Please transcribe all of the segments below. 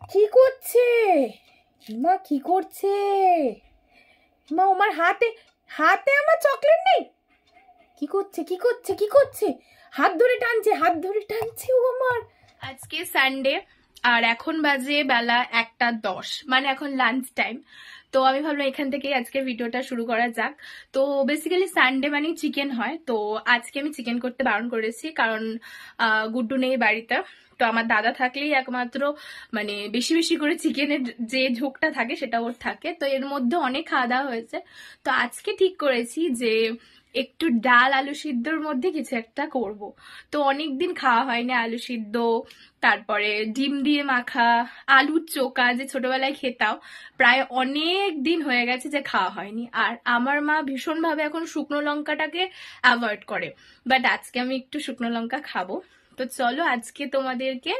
কি করছে মা? কি করছে মা? আমার হাতে হাতে আমার চকলেট নেই। কি করছে কি করছে কি করছে? হাত ধরে টানছে, হাত ধরে টানছে ও আমার। আজকে সানডে আর এখন বাজে বেলা 1:10, মানে এখন লাঞ্চ টাইম। তো আমি ভাবলাম এখান থেকে আজকে ভিডিওটা শুরু করা যাক। তো বেসিক্যালি সানডে মানে চিকেন হয়, তো আজকে আমি চিকেন করতে বারণ করেছি কারণ গুড্ডু নেই বাড়িতে। তো আমার দাদা থাকলেই একমাত্র মানে বেশি বেশি করে চিকেনের যে ঝোঁকটা থাকে সেটা ওর থাকে। তো এর মধ্যে অনেক খাওয়া দাওয়া হয়েছে, তো আজকে ঠিক করেছি যে একটু ডাল আলু সিদ্ধর মধ্যে কিছু একটা করব। তো অনেকদিন খাওয়া হয়নি আলু সিদ্ধ, তারপরে ডিম দিয়ে মাখা, আলুর চোখা যে ছোটবেলায় খেতাম, প্রায় অনেক দিন হয়ে গেছে যে খাওয়া হয়নি। আর আমার মা ভীষণভাবে এখন শুকনো লঙ্কাটাকে অ্যাভয়েড করে, বাট আজকে আমি একটু শুকনো লঙ্কা খাবো। তো চলো আজকে তোমাদেরকে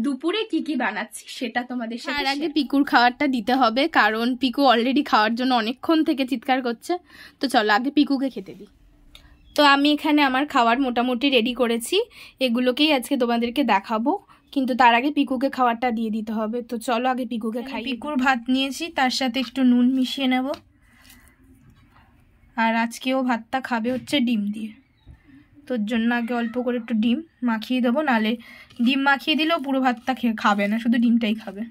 দুপুরে কি কি বানাচ্ছি সেটা তোমাদের সাথে। আর আগে পিকুর খাবারটা দিতে হবে কারণ পিকু অলরেডি খাওয়ার জন্য অনেকক্ষণ থেকে চিৎকার করছে। তো চলো আগে পিকুকে খেতে দিই। তো আমি এখানে আমার খাবার মোটামুটি রেডি করেছি, এগুলোকেই আজকে তোমাদেরকে দেখাবো, কিন্তু তার আগে পিকুকে খাবারটা দিয়ে দিতে হবে। তো চলো আগে পিকুকে খাই। পিকুর ভাত নিয়েছি, তার সাথে একটু নুন মিশিয়ে নেব। আর আজকেও ভাতটা খাবে হচ্ছে ডিম দিয়ে, তোর জন্য আগে অল্প করে একটু ডিম মাখিয়ে দেবো, নালে ডিম মাখিয়ে দিলেও পুরো ভাতটা খাবে না, শুধু ডিমটাই খাবে।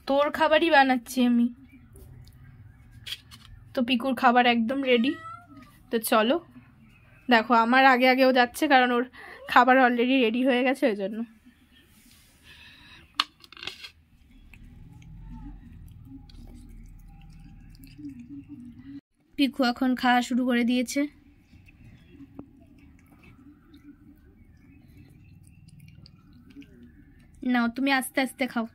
তোর খাবারই বানাচ্ছি আমি। তো পিকুর খাবার একদম রেডি। তো চলো দেখো, আমার আগে আগেও যাচ্ছে কারণ ওর খাবার অলরেডি রেডি হয়ে গেছে, ওই জন্য। পিকু এখন খাওয়া শুরু করে দিয়েছে। নাও তুমি আস্তে আস্তে খাও।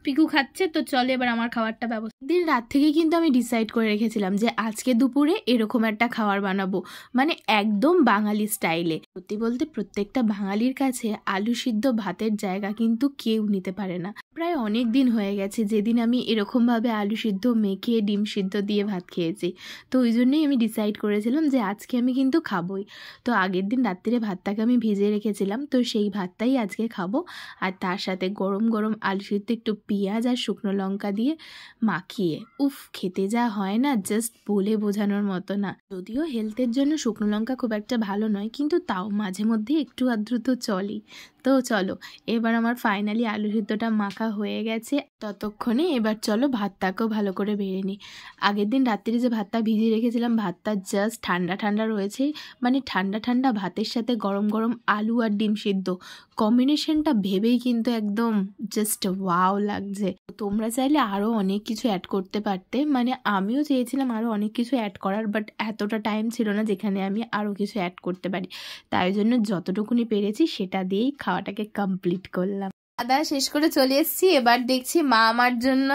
পিকু খাচ্ছে, তো চলে এবার আমার খাবারটা ব্যবস্থা। দিন রাত থেকে কিন্তু আমি ডিসাইড করে রেখেছিলাম যে আজকে দুপুরে এরকম একটা খাবার বানাবো, মানে একদম বাঙালি স্টাইলে। সত্যি বলতে প্রত্যেকটা বাঙালির কাছে আলু সিদ্ধ ভাতের জায়গা কিন্তু কেউ নিতে পারে না। প্রায় অনেক দিন হয়ে গেছে যেদিন আমি এরকমভাবে আলু সিদ্ধ মেখে ডিম সিদ্ধ দিয়ে ভাত খেয়েছি। তো ওই জন্যই আমি ডিসাইড করেছিলাম যে আজকে আমি কিন্তু খাবোই। তো আগের দিন রাত্রিরে ভাতটাকে আমি ভিজিয়ে রেখেছিলাম, তো সেই ভাতটাই আজকে খাবো। আর তার সাথে গরম গরম আলু সিদ্ধ একটু পেঁয়াজ আর শুকনো লঙ্কা দিয়ে মাখিয়ে, উফ খেতে যা হয় না, জাস্ট বলে বোঝানোর মতো না। যদিও হেলথের জন্য শুকনো লঙ্কা খুব একটা ভালো নয়, কিন্তু তাও মাঝে মধ্যে একটু আধটু তো চলেই। তো চলো এবার আমার ফাইনালি আলু সিদ্ধটা মাখা হয়ে গেছে, ততক্ষণে এবার চলো ভাতটাকেও ভালো করে বেড়ে নিই। আগের দিন রাত্রিরে যে ভাতটা ভিজিয়ে রেখেছিলাম, ভাতটা জাস্ট ঠান্ডা ঠান্ডা রয়েছে, মানে ঠান্ডা ঠান্ডা ভাতের সাথে গরম গরম আলু আর ডিম সিদ্ধ কম্বিনেশনটা ভেবেই কিন্তু একদম জাস্ট ওয়াও লাগছে। তোমরা চাইলে আরও অনেক কিছু অ্যাড করতে পারতে, মানে আমিও চেয়েছিলাম আরও অনেক কিছু অ্যাড করার, বাট এতটা টাইম ছিল না যেখানে আমি আরও কিছু অ্যাড করতে পারি। তাই জন্য যতটুকুনি পেরেছি সেটা দিয়েই খাওয়াটাকে কমপ্লিট করলাম। খাওয়া শেষ করে চলে এসেছি, এবার দেখছি মা আমার জন্য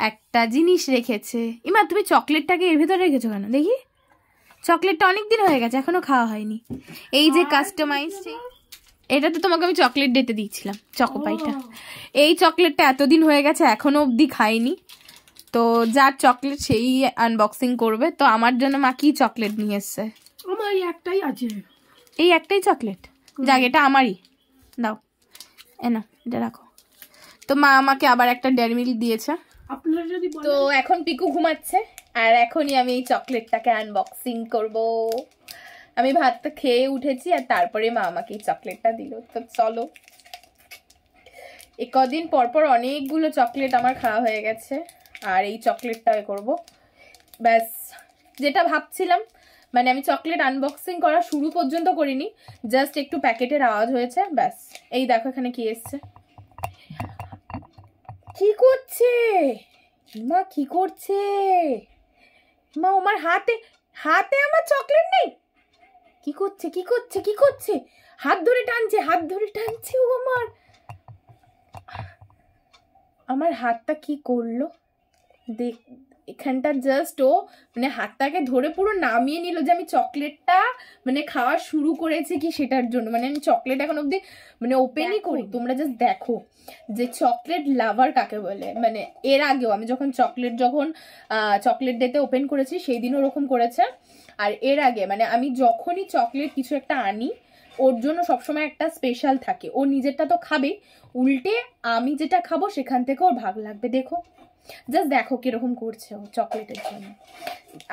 একটা জিনিস রেখেছে। ইমা তুমি চকলেটটাকে এর ভেতরে রেখেছো কেন? দেখি, চকলেটটা অনেক দিন হয়ে গেছে এখনো খাওয়া হয়নি। এই যে কাস্টমাইজ, এটা তো তোমাকে আমি চকলেট ডেতে দিয়েছিলাম, চকোপাইটা। এই চকলেটটা এতদিন হয়ে গেছে এখনো অবধি খাইনি, তো যার চকলেট সেই আনবক্সিং করবে। তো আমার জন্য মা কি চকলেট নিয়ে এসছে? আমার একটাই আছে, এই একটাই চকলেট, যাক এটা আমারই, দাও না এটা রাখো। তো মা আমাকে আবার একটা ডেয়ারি মিল্ক দিয়েছে। আপনারা যদি তো এখন পিকু ঘুমাচ্ছে আর এখনই আমি এই চকলেটটাকে আনবক্সিং করব। আমি ভাতটা খেয়ে উঠেছি আর তারপরে মা আমাকে এই চকলেটটা দিল। তো চলো, এই কদিন পরপর অনেকগুলো চকলেট আমার খাওয়া হয়ে গেছে, আর এই চকলেটটা করব ব্যাস। যেটা ভাবছিলাম, মানে আমি চকলেট আনবক্সিং করা শুরু পর্যন্ত করিনি, জাস্ট একটু প্যাকেটের আওয়াজ হয়েছে ব্যাস। এই দেখো এখানে কি এসছে। কি করছে মা? কি করছে মা? আমার হাতে হাতে আমার চকলেট নেই। কি করছে কি করছে কি করছে? হাত ধরে টানছে, হাত ধরে টানছে ও আমার। আমার হাতটা কি করলো দেখ, এখানটা জাস্ট ও মানে হাতটাকে ধরে পুরো নামিয়ে নিল যে আমি চকলেটটা মানে খাওয়া শুরু করেছি কি সেটার জন্য। মানে আমি চকলেট এখন অব্দি মানে ওপেনই করি। তোমরা জাস্ট দেখো যে চকলেট লাভার কাকে বলে। মানে এর আগেও আমি যখন চকলেট ডেতে ওপেন করেছি সেই দিনও ওরকম করেছে। আর এর আগে মানে আমি যখনই চকলেট কিছু একটা আনি ওর জন্য সবসময় একটা স্পেশাল থাকে, ও নিজেরটা তো খাবে, উল্টে আমি যেটা খাবো সেখান থেকে ওর ভাগ লাগবে। দেখো জাস্ট দেখো কিরকম করছে ও চকলেটের জন্য।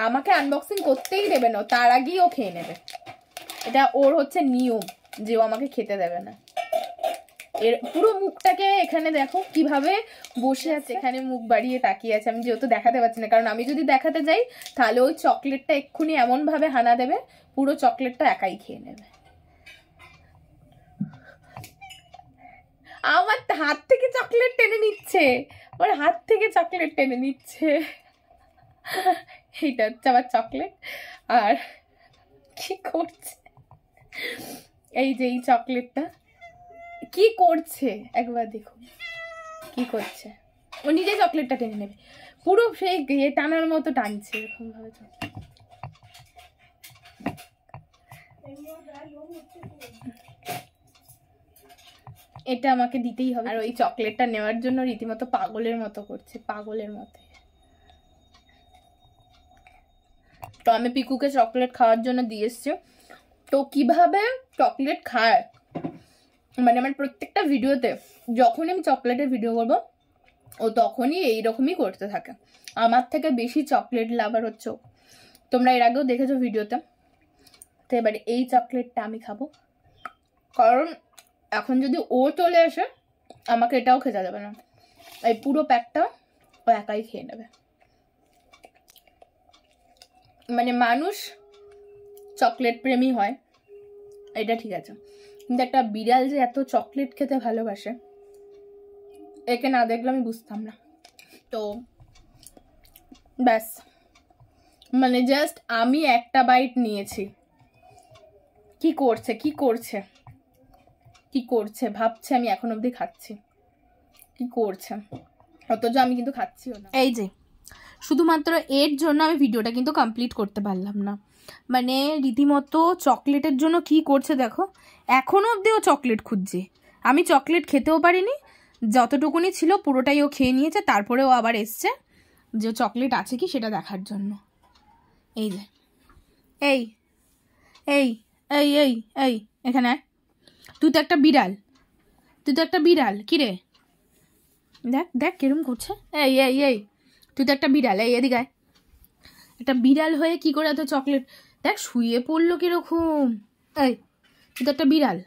আমাকে আনবক্সিং করতেই দেবে না, তার আগেই ও খেয়ে নেবে। এটা ওর হচ্ছে নিয়ম যে ও আমাকে খেতে দেবে না। এর পুরো মুখটাকে এখানে দেখো কিভাবে বসে আছে, এখানে মুখ বাড়িয়ে তাকিয়ে আছে। আমি যেহেতু দেখাতে পারছি না, কারণ আমি যদি দেখাতে যাই তাহলে ওই চকলেটটা এক্ষুনি এমন ভাবে হানা দেবে, পুরো চকলেটটা একাই খেয়ে নেবে। আমার হাত থেকে চকলেট টেনে নিচ্ছে, আমার হাত থেকে চকলেট টেনে নিচ্ছে। এইটা হচ্ছে আমার চকলেট। আর কি করছে, এই যে এই চকলেটটা কি করছে একবার দেখো কি করছে। ও নিজে চকলেটটা টেনে নেবে, পুরো সেই টানার মতো টানছে এরকম ভাবে। এটা আমাকে দিতেই হবে। আর ওই চকলেটটা নেওয়ার জন্য রীতিমতো পাগলের মতো করছে, পাগলের মতো। তো আমি পিকুকে চকলেট খাওয়ার জন্য দিয়ে এসছি। তো কিভাবে চকলেট খায়, মানে আমার প্রত্যেকটা ভিডিওতে যখনই আমি চকলেটের ভিডিও করবো ও তখনই এইরকমই করতে থাকে। আমার থেকে বেশি চকলেট লাভার হচ্ছে। তোমরা এর আগেও দেখেছো ভিডিওতে। তো এবারে এই চকলেটটা আমি খাবো, কারণ এখন যদি ও চলে আসে আমাকে এটাও খেতে যাবে না। এই পুরো প্যাকটা ও একাই খেয়ে নেবে। মানে মানুষ চকলেট প্রেমী হয় এটা ঠিক আছে, কিন্তু একটা বিড়াল যে এত চকলেট খেতে ভালোবাসে একে না দেখলে আমি বুঝতাম না। তো ব্যাস, মানে জাস্ট আমি একটা বাইট নিয়েছি। কি করছে কি করছে কি করছে ভাবছে আমি এখন অবধি খাচ্ছি, কি করছে, অথচ আমি কিন্তু খাচ্ছিও না। এই যে শুধুমাত্র এর জন্য আমি ভিডিওটা কিন্তু কমপ্লিট করতে পারলাম না। মানে রীতিমতো চকলেটের জন্য কি করছে দেখো, এখনও অবধি ও চকলেট খুঁজছে। আমি চকলেট খেতেও পারিনি, যতটুকুনি ছিল পুরোটাই ও খেয়ে নিয়েছে। তারপরে ও আবার এসছে যে চকলেট আছে কি সেটা দেখার জন্য। এই যে এই এই এই এই এই এখানে তুই তো একটা বিড়াল, তুই তো একটা বিড়াল। কিরে দেখ দেখ কিরম করছে। এই এই এই তুই তো একটা বিড়াল, এই এদিকে আয়। একটা বিড়াল হয়ে কি করে এত চকলেট, দেখ শুয়ে পড়লো কিরকম। এই তুই তো একটা বিড়াল,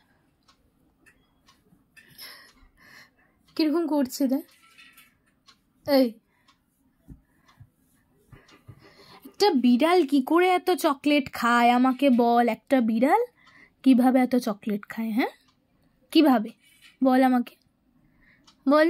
কিরকম করছে দেখ। এই একটা বিড়াল কি করে এত চকলেট খায় আমাকে বল। একটা বিড়াল কিভাবে এত চকলেট খায়, হ্যাঁ কিভাবে বল আমাকে বল।